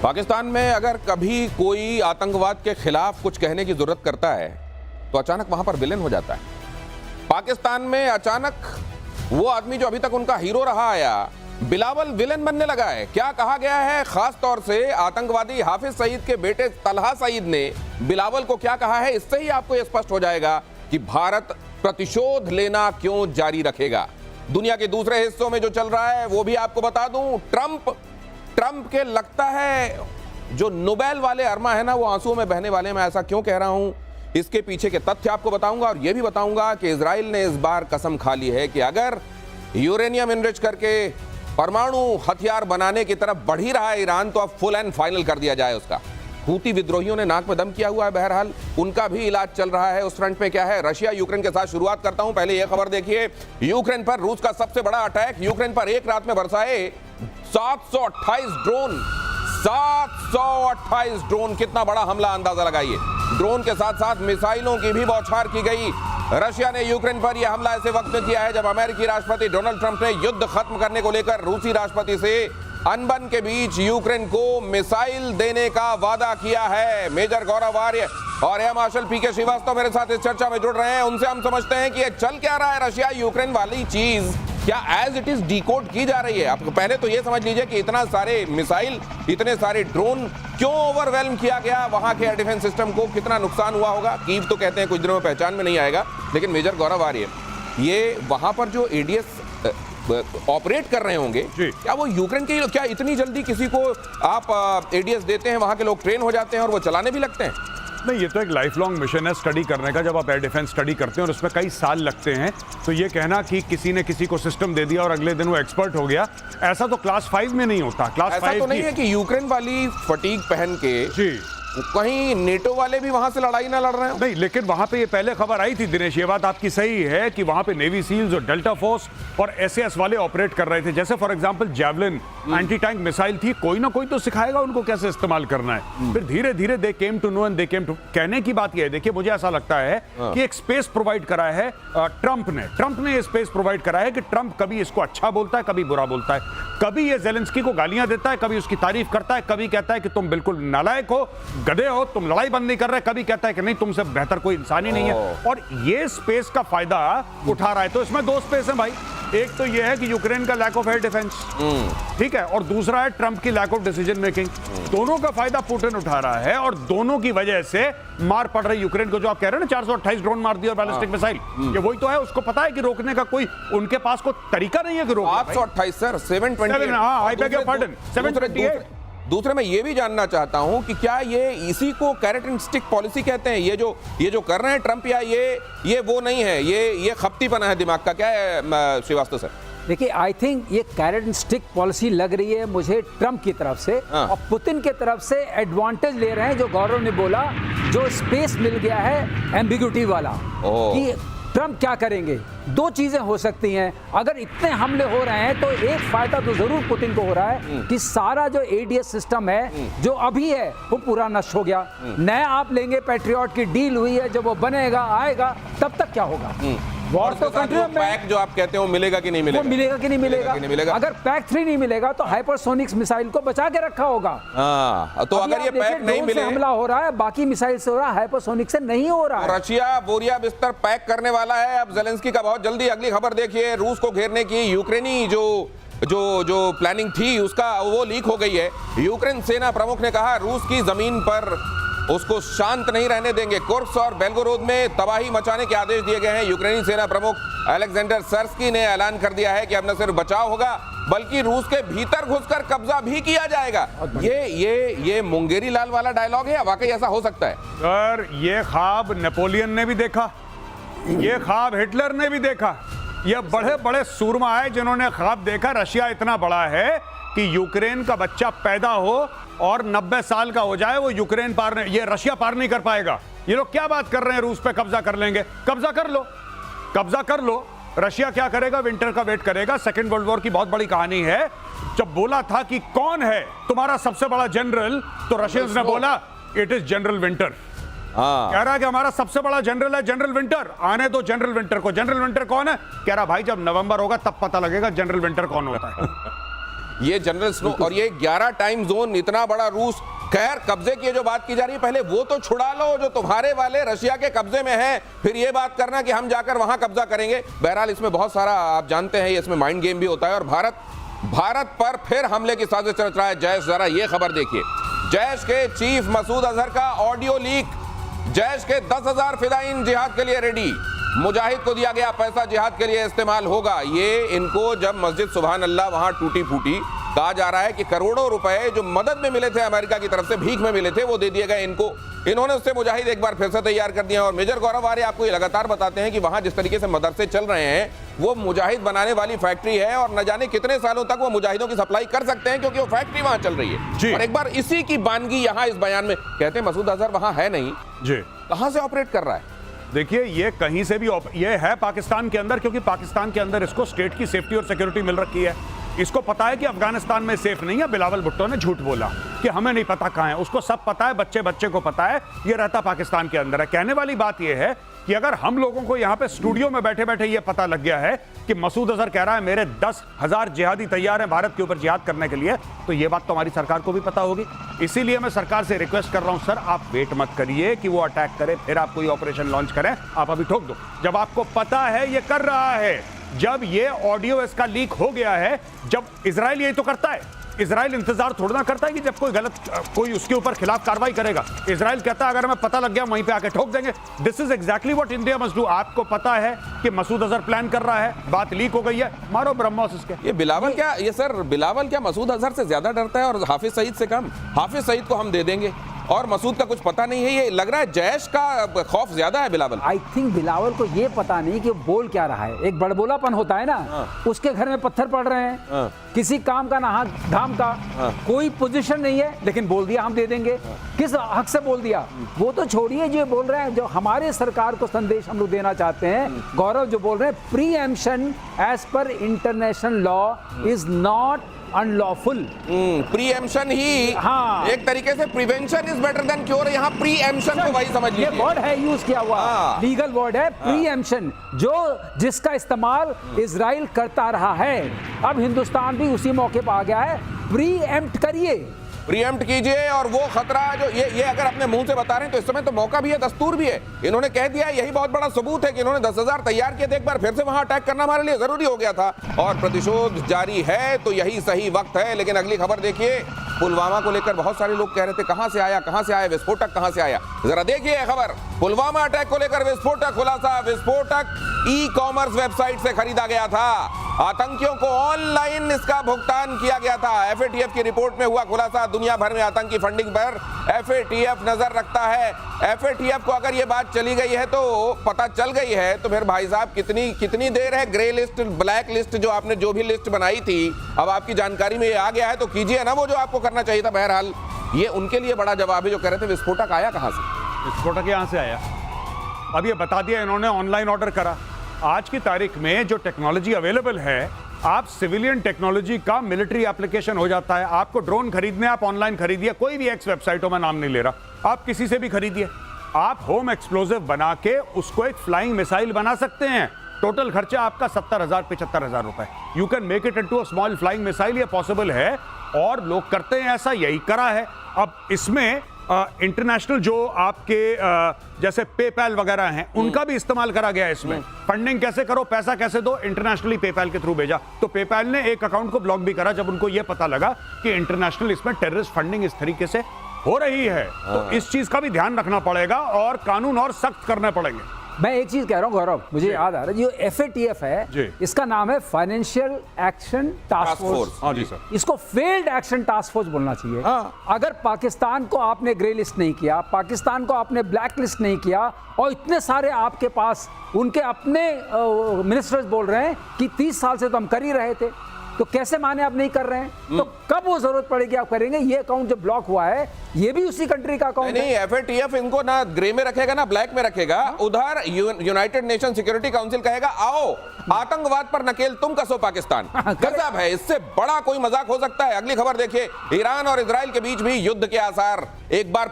पाकिस्तान में अगर कभी कोई आतंकवाद के खिलाफ कुछ कहने की जरूरत करता है तो अचानक वहां पर विलेन हो जाता है। पाकिस्तान में अचानक वो आदमी जो अभी तक उनका हीरो रहा आया, बिलावल विलेन बनने लगा है। क्या कहा गया है, खास तौर से आतंकवादी हाफिज सईद के बेटे तलहा सईद ने बिलावल को क्या कहा है, इससे ही आपको यह स्पष्ट हो जाएगा कि भारत प्रतिशोध लेना क्यों जारी रखेगा। दुनिया के दूसरे हिस्सों में जो चल रहा है वो भी आपको बता दूं। ट्रंप के लगता है जो नोबेल वाले अरमा है ना, वो आंसुओं में बहने वाले। मैं ऐसा क्यों कह रहा हूं, इसके पीछे के तथ्य आपको बताऊंगा और यह भी बताऊंगा कि इजराइल ने इस बार कसम खा ली है कि अगर यूरेनियम इनरिच करके परमाणु हथियार बनाने की तरफ बढ़ ही रहा है ईरान, तो अब फुल एंड फाइनल कर दिया जाए उसका। हूती विद्रोहियों ने नाक में दम किया हुआ है, बहरहाल उनका भी इलाज चल रहा है। उस फ्रंट पे क्या है, रशिया यूक्रेन के साथ शुरुआत करता हूं। पहले यह खबर देखिए, यूक्रेन पर रूस का सबसे बड़ा अटैक। यूक्रेन पर एक रात में बरसाए 728 ड्रोन। 728 ड्रोन, कितना बड़ा हमला अंदाजा लगाइए। ड्रोन के साथ साथ मिसाइलों की भी बौछार की गई। रशिया ने यूक्रेन पर यह हमला ऐसे वक्त में किया है जब अमेरिकी राष्ट्रपति डोनाल्ड ट्रंप ने युद्ध खत्म करने को लेकर रूसी राष्ट्रपति से अनबन के बीच यूक्रेन को मिसाइल देने का वादा किया है। मेजर गौरव आर्य और एयर मार्शल पीके श्रीवास्तव मेरे साथ इस चर्चा में जुड़ रहे हैं। उनसे हम समझते हैं कि ये चल क्या रहा है, रशिया यूक्रेन वाली चीज क्या एज इट इज डिकोड की जा रही है। आपको पहले तो ये समझ लीजिए कि इतना सारे मिसाइल, इतने सारे ड्रोन क्यों ओवरवेल्म किया गया, वहां के एयर डिफेंस सिस्टम को कितना नुकसान हुआ होगा। कीव तो कहते हैं कुछ दिनों में पहचान में नहीं आएगा, लेकिन मेजर गौरव आर्य, ये वहां पर जो एडीएस ऑपरेट कर रहे होंगे, क्या वो यूक्रेन के, क्या इतनी जल्दी किसी को आप एडीएस देते हैं, वहां के लोग ट्रेन हो जाते हैं और वो चलाने भी लगते हैं? नहीं, ये तो एक लाइफ लॉन्ग मिशन है स्टडी करने का। जब आप एयर डिफेंस स्टडी करते हैं और उसमें कई साल लगते हैं, तो ये कहना कि किसी ने किसी को सिस्टम दे दिया और अगले दिन वो एक्सपर्ट हो गया, ऐसा तो क्लास 5 में नहीं होता। क्लास 5 तो नहीं है कि यूक्रेन वाली फटीग पहन के कहीं नेटो वाले भी वहां से लड़ाई ना लड़ रहे हैं। नहीं, लेकिन वहां पे ये पहले खबर आई थी दिनेश, ये बात आपकी सही है कि वहां पे नेवी सील्स और डेल्टा फोर्स और एसएएस वाले ऑपरेट कर रहे थे। जैसे for example javelin anti tank missile थी, कोई ना कोई तो सिखाएगा उनको कैसे इस्तेमाल करना है। फिर धीरे धीरे they came to know and they came to. कहने की बात यह है, देखिए मुझे ऐसा लगता है कि एक स्पेस प्रोवाइड करा है ट्रंप ने ये स्पेस प्रोवाइड करा है कि ट्रंप कभी इसको अच्छा बोलता है, कभी बुरा बोलता है, कभी ये जेलेंस्की को गालियां देता है, कभी उसकी तारीफ करता है, कभी कहता है कि तुम बिल्कुल नालायक हो, गधे हो, तुम लड़ाई बंद नहीं कर रहे, कभी कहता है कि नहीं तुमसे बेहतर कोई इंसान ही नहीं है। और ये स्पेस का फायदा उठा रहा है। तो इसमें दो स्पेस है भाई, एक तो ये है कि यूक्रेन का लैक ऑफ एयर डिफेंस, ठीक है, और दूसरा है ट्रंप की लैक ऑफ डिसीजन मेकिंग। दोनों का फायदा पुतिन उठा रहा है और दोनों की वजह से मार पड़ रही यूक्रेन को। जो आप कह रहे हैं ना, 428 ड्रोन मार दिया और बैलिस्टिक मिसाइल, ये वही तो है। उसको पता है कि रोकने का कोई उनके पास कोई तरीका नहीं है कि रोकने। 828 सर, 728। हाँ, आई बेग योर पार्डन, 728। दूसरे मैं ये भी जानना चाहता हूं कि क्या ये इसी को कैरेट एंड स्टिक पॉलिसी कहते हैं, ये जो कर रहे हैं ट्रंप, या ये वो नहीं है, ये खपतीपना है दिमाग का? क्या है श्रीवास्तव सर? देखिए, आई थिंक ये कैरेट एंड स्टिक पॉलिसी लग रही है मुझे ट्रंप की तरफ से, और पुतिन की तरफ से एडवांटेज ले रहे हैं। जो गौरव ने बोला, जो स्पेस मिल गया है एम्बिग्यूटी वाला, कि ट्रंप क्या करेंगे। दो चीजें हो सकती हैं, अगर इतने हमले हो रहे हैं तो एक फायदा तो जरूर पुतिन को हो रहा है कि सारा जो एडीएस सिस्टम है जो अभी है वो पूरा नष्ट हो गया। नया आप लेंगे, पैट्रियट की डील हुई है, जब वो बनेगा आएगा तब तक क्या होगा। वॉर तो कंट्री पैक जो आप कहते हो मिलेगा कि नहीं मिलेगा, वो मिलेगा कि नहीं मिलेगा। अगर पैक 3 नहीं मिलेगा तो हाइपरसोनिक्स मिसाइल को बचा के रखा होगा। तो अगर ये पैक नहीं मिले, हमला हो रहा है, बाकी मिसाइल से हो रहा है, हाइपरसोनिक से नहीं हो रहा है। रशिया बोरिया बिस्तर पैक करने वाला है अब जेलेंस्की का बहुत जल्दी। अगली खबर देखिए, रूस को घेरने की यूक्रेनी जो प्लानिंग थी उसका वो लीक हो गई है। यूक्रेन सेना प्रमुख ने कहा रूस की जमीन पर उसको शांत नहीं रहने देंगे। कुर्स्क और बेलगोरोद में तबाही मचाने के आदेश दिए गए हैं। यूक्रेनी सेना प्रमुख अलेक्जेंडर सर्स्की ने ऐलान कर दिया है कि अब न सिर्फ बचाव होगा बल्कि रूस के भीतर घुसकर कब्जा भी किया जाएगा। ये मुंगेरी लाल वाला डायलॉग है, वाकई ऐसा हो सकता है? सर, ये ख्वाब नेपोलियन ने भी देखा, ये ख्वाब हिटलर ने भी देखा। ये बड़े बड़े सूरमा है जिन्होंने ख्वाब देखा रशिया इतना बड़ा है कि यूक्रेन का बच्चा पैदा हो और 90 साल का हो जाए, वो यूक्रेन पार नहीं, ये रशिया पार नहीं कर पाएगा। ये लोग क्या बात कर रहे हैं, रूस पे कब्जा कर लेंगे। कब्जा कर लो। रशिया क्या करेगा, विंटर का वेट करेगा। सेकेंड वर्ल्ड वॉर की बहुत बड़ी कहानी है। जब बोला था कि कौन है तुम्हारा सबसे बड़ा जनरल, तो रशियंस ने बोला इट इज जनरल विंटर। कह रहा है कि हमारा सबसे बड़ा जनरल है जनरल विंटर, आने दो जनरल विंटर को। जनरल विंटर कौन है? कह रहा भाई जब नवंबर होगा तब पता लगेगा जनरल विंटर कौन होता है। ये जनरल स्नो और ये 11 टाइम जोन, इतना बड़ा रूस। खैर, कब्जे की जो बात की जा रही है, पहले वो तो छुड़ा लो जो तुम्हारे वाले रशिया के कब्जे में है, फिर ये बात करना कि हम जाकर वहां कब्जा करेंगे। बहरहाल इसमें बहुत सारा आप जानते हैं, इसमें माइंड गेम भी होता है। और भारत पर फिर हमले की साजिश रच रहा है जैश। जरा ये खबर देखिए, जैश के चीफ मसूद अजहर का ऑडियो लीक। जैश के 10,000 फिदाइन जिहाद के लिए रेडी, मुजाहिद को दिया गया पैसा जिहाद के लिए इस्तेमाल होगा। ये इनको जब मस्जिद सुभान अल्लाह वहां टूटी फूटी, कहा जा रहा है कि करोड़ों रुपए जो मदद में मिले थे अमेरिका की तरफ से, भीख में मिले थे, वो दे दिए गए इनको। इन्होंने उससे मुजाहिद एक बार फिर से तैयार कर दिया। और मेजर गौरव आर्य आपको ये लगातार बताते हैं कि वहां जिस तरीके से मदरसे चल रहे हैं, वो मुजाहिद बनाने वाली फैक्ट्री है और न जाने कितने सालों तक वो मुजाहिदों की सप्लाई कर सकते हैं, क्योंकि वो फैक्ट्री वहां चल रही है। और एक बार इसी की बानगी यहां इस बयान में कहते हैं मसूद अजहर वहां है नहीं जी, कहां से ऑपरेट कर रहा है? देखिए, ये कहीं से भी ये है पाकिस्तान के अंदर, क्योंकि पाकिस्तान के अंदर इसको स्टेट की सेफ्टी और सिक्योरिटी मिल रखी है। इसको पता है कि अफगानिस्तान में सेफ नहीं है। बिलावल भुट्टो ने झूठ बोला कि हमें नहीं पता कहां है, उसको सब पता है, बच्चे को पता है, ये रहता पाकिस्तान के अंदर है। कहने वाली बात ये है कि अगर हम लोगों को यहां पे स्टूडियो में बैठे बैठे ये पता लग गया है कि मसूद अजहर कह रहा है मेरे 10,000 जिहादी तैयार हैं भारत के ऊपर जिहाद करने के लिए, तो ये बात तो हमारी सरकार को भी पता होगी। इसीलिए मैं सरकार से रिक्वेस्ट कर रहा हूं, सर आप वेट मत करिए कि वो अटैक करे फिर आप कोई ऑपरेशन लॉन्च करें, आप अभी ठोक दो। जब आपको पता है ये कर रहा है, जब ये ऑडियो इसका लीक हो गया है, जब इजराइल यही तो करता है, इजराइल इंतजार थोड़ा ना करता है कि जब कोई उसके ऊपर खिलाफ कार्रवाई करेगा। इजराइल कहता है अगर हमें पता लग गया वहीं पे आके ठोक देंगे। This is exactly what India must do. आपको पता है कि मसूद अजहर प्लान कर रहा है, बात लीक हो गई है, मारो ब्रह्मोस इसके। ये बिलावल क्या मसूद अजहर से ज्यादा डरता है और हाफिज सईद से कम? हाफिज सईद को हम दे देंगे और मसूद का कुछ पता नहीं है। ये लग रहा है जैश का खौफ ज्यादा है बिलावल। आई थिंक बिलावल को ये पता नहीं कि बोल क्या रहा है। एक बड़बोलापन होता है ना, उसके घर में पत्थर पड़ रहे हैं, किसी काम का ना हाथ धाम का, कोई पोजीशन नहीं है, लेकिन बोल दिया हम दे देंगे। किस हक से बोल दिया वो तो छोड़िए, जो बोल रहे हैं, जो हमारे सरकार को संदेश हम लोग देना चाहते हैं, गौरव जो बोल रहे हैं, preemption as per international law is not unlawful. Preemption ही एक तरीके से prevention is better than cure. यहाँ प्रीएम्पशन को वही समझ लीजिए, ये वर्ड है यूज किया हुआ, लीगल वर्ड है प्रीएम्पशन, जिसका इस्तेमाल इजराइल करता रहा है। अब हिंदुस्तान भी उसी मौके पर आ गया है, प्रीएम्प्ट करिए, प्रीएम्प्ट कीजिए। और वो खतरा जो ये अगर अपने मुंह से बता रहे हैं तो इस समय तो मौका भी है, दस्तूर भी है। इन्होंने कह दिया, यही बहुत बड़ा सबूत है कि इन्होंने 10,000 तैयार किए थे, एक बार फिर से वहां अटैक करना हमारे लिए जरूरी हो गया था और प्रतिशोध जारी है, तो यही सही वक्त है। लेकिन अगली खबर देखिए, पुलवामा को लेकर बहुत सारे लोग कह रहे थे कहां से आया विस्फोटक, कहां से आया। जरा देखिए खबर, पुलवामा अटैक को लेकर विस्फोटक खुलासा। विस्फोटक ई कॉमर्स वेबसाइट से खरीदा गया था, आतंकियों को ऑनलाइन इसका भुगतान किया गया था। एफएटीएफ की रिपोर्ट में हुआ खुलासा। दुनिया भर में आतंकी फंडिंग पर एफएटीएफ नजर रखता है। एफएटीएफ को अगर ये बात चली गई है, तो पता चल गई है, तो फिर भाई साहब कितनी देर है ग्रे लिस्ट, ब्लैक लिस्ट, जो आपने जो भी लिस्ट बनाई थी, अब आपकी जानकारी में ये आ गया है, तो कीजिए ना वो जो आपको करना चाहिए था। बहरहाल ये उनके लिए बड़ा जवाब है जो कह रहे थे विस्फोटक आया कहां से। विस्फोटक यहां से आया, अब ये बता दिया इन्होंने, ऑनलाइन ऑर्डर करा। आज की तारीख में जो टेक्नोलॉजी अवेलेबल है, आप सिविलियन टेक्नोलॉजी का मिलिट्री एप्लीकेशन हो जाता है। आपको ड्रोन खरीदने, आप ऑनलाइन खरीदिए, कोई भी एक्स वेबसाइटों में नाम नहीं ले रहा, आप किसी से भी खरीदिए। आप होम एक्सप्लोजिव बना के उसको एक फ्लाइंग मिसाइल बना सकते हैं। टोटल खर्चा आपका 70,000 75,000 रुपए। You can make it into a small flying missile. ये पॉसिबल है और लोग करते हैं ऐसा, यही करा है। अब इसमें इंटरनेशनल जो आपके जैसे पेपैल वगैरह हैं, उनका भी इस्तेमाल करा गया है इसमें। फंडिंग कैसे करो, पैसा कैसे दो, इंटरनेशनली पेपैल के थ्रू भेजा। तो पेपैल ने एक अकाउंट को ब्लॉक भी करा जब उनको यह पता लगा कि इंटरनेशनल इसमें टेररिस्ट फंडिंग इस तरीके से हो रही है। तो इस चीज का भी ध्यान रखना पड़ेगा और कानून और सख्त करने पड़ेंगे। मैं एक चीज कह रहा हूं गौरव, मुझे याद आ रहा है, जो एफएटीएफ है, इसका नाम है फाइनेंशियल एक्शन टास्क फोर्स। हाँ जी सर, इसको फील्ड एक्शन टास्क फोर्स बोलना चाहिए। अगर पाकिस्तान को आपने ग्रे लिस्ट नहीं किया, पाकिस्तान को आपने ब्लैक लिस्ट नहीं किया, और इतने सारे आपके पास उनके अपने मिनिस्टर्स बोल रहे हैं कि 30 साल से तो हम कर ही रहे थे, तो कैसे माने आप नहीं कर रहे हैं? तो कब वो जरूरत पड़ेगी आप करेंगे? ये अकाउंट जो ब्लॉक हुआ है, ये भी उसी कंट्री का अकाउंट नहीं, एफएटीएफ इनको ना ग्रे में रखेगा ना ब्लैक में रखेगा। उधर यूनाइटेड नेशन सिक्योरिटी काउंसिल कहेगा आओ आतंकवाद पर नकेल तुम कसो पाकिस्तान। गजब है, इससे बड़ा कोई मजाक हो सकता है। अगली खबर देखिए, ईरान और इजराइल के बीच भी युद्ध के आसार। एक बार